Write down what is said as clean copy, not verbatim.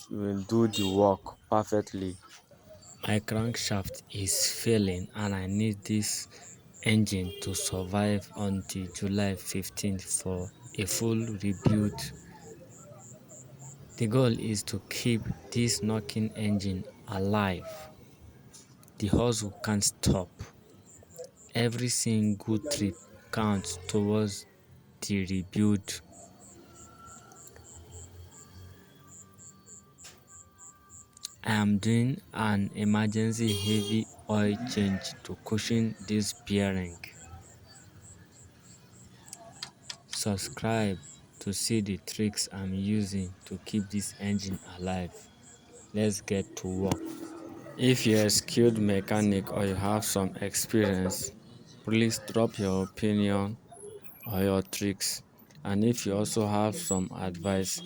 will do the work perfectly. My crankshaft is failing and I need this engine to survive until July 15th for a full rebuild. The goal is to keep this knocking engine alive. The hustle can't stop. Every single trip counts towards the rebuild. I am doing an emergency heavy oil change to cushion this bearing. Subscribe to see the tricks I'm using to keep this engine alive. Let's get to work. If you're a skilled mechanic or you have some experience, please drop your opinion or your tricks. And if you also have some advice,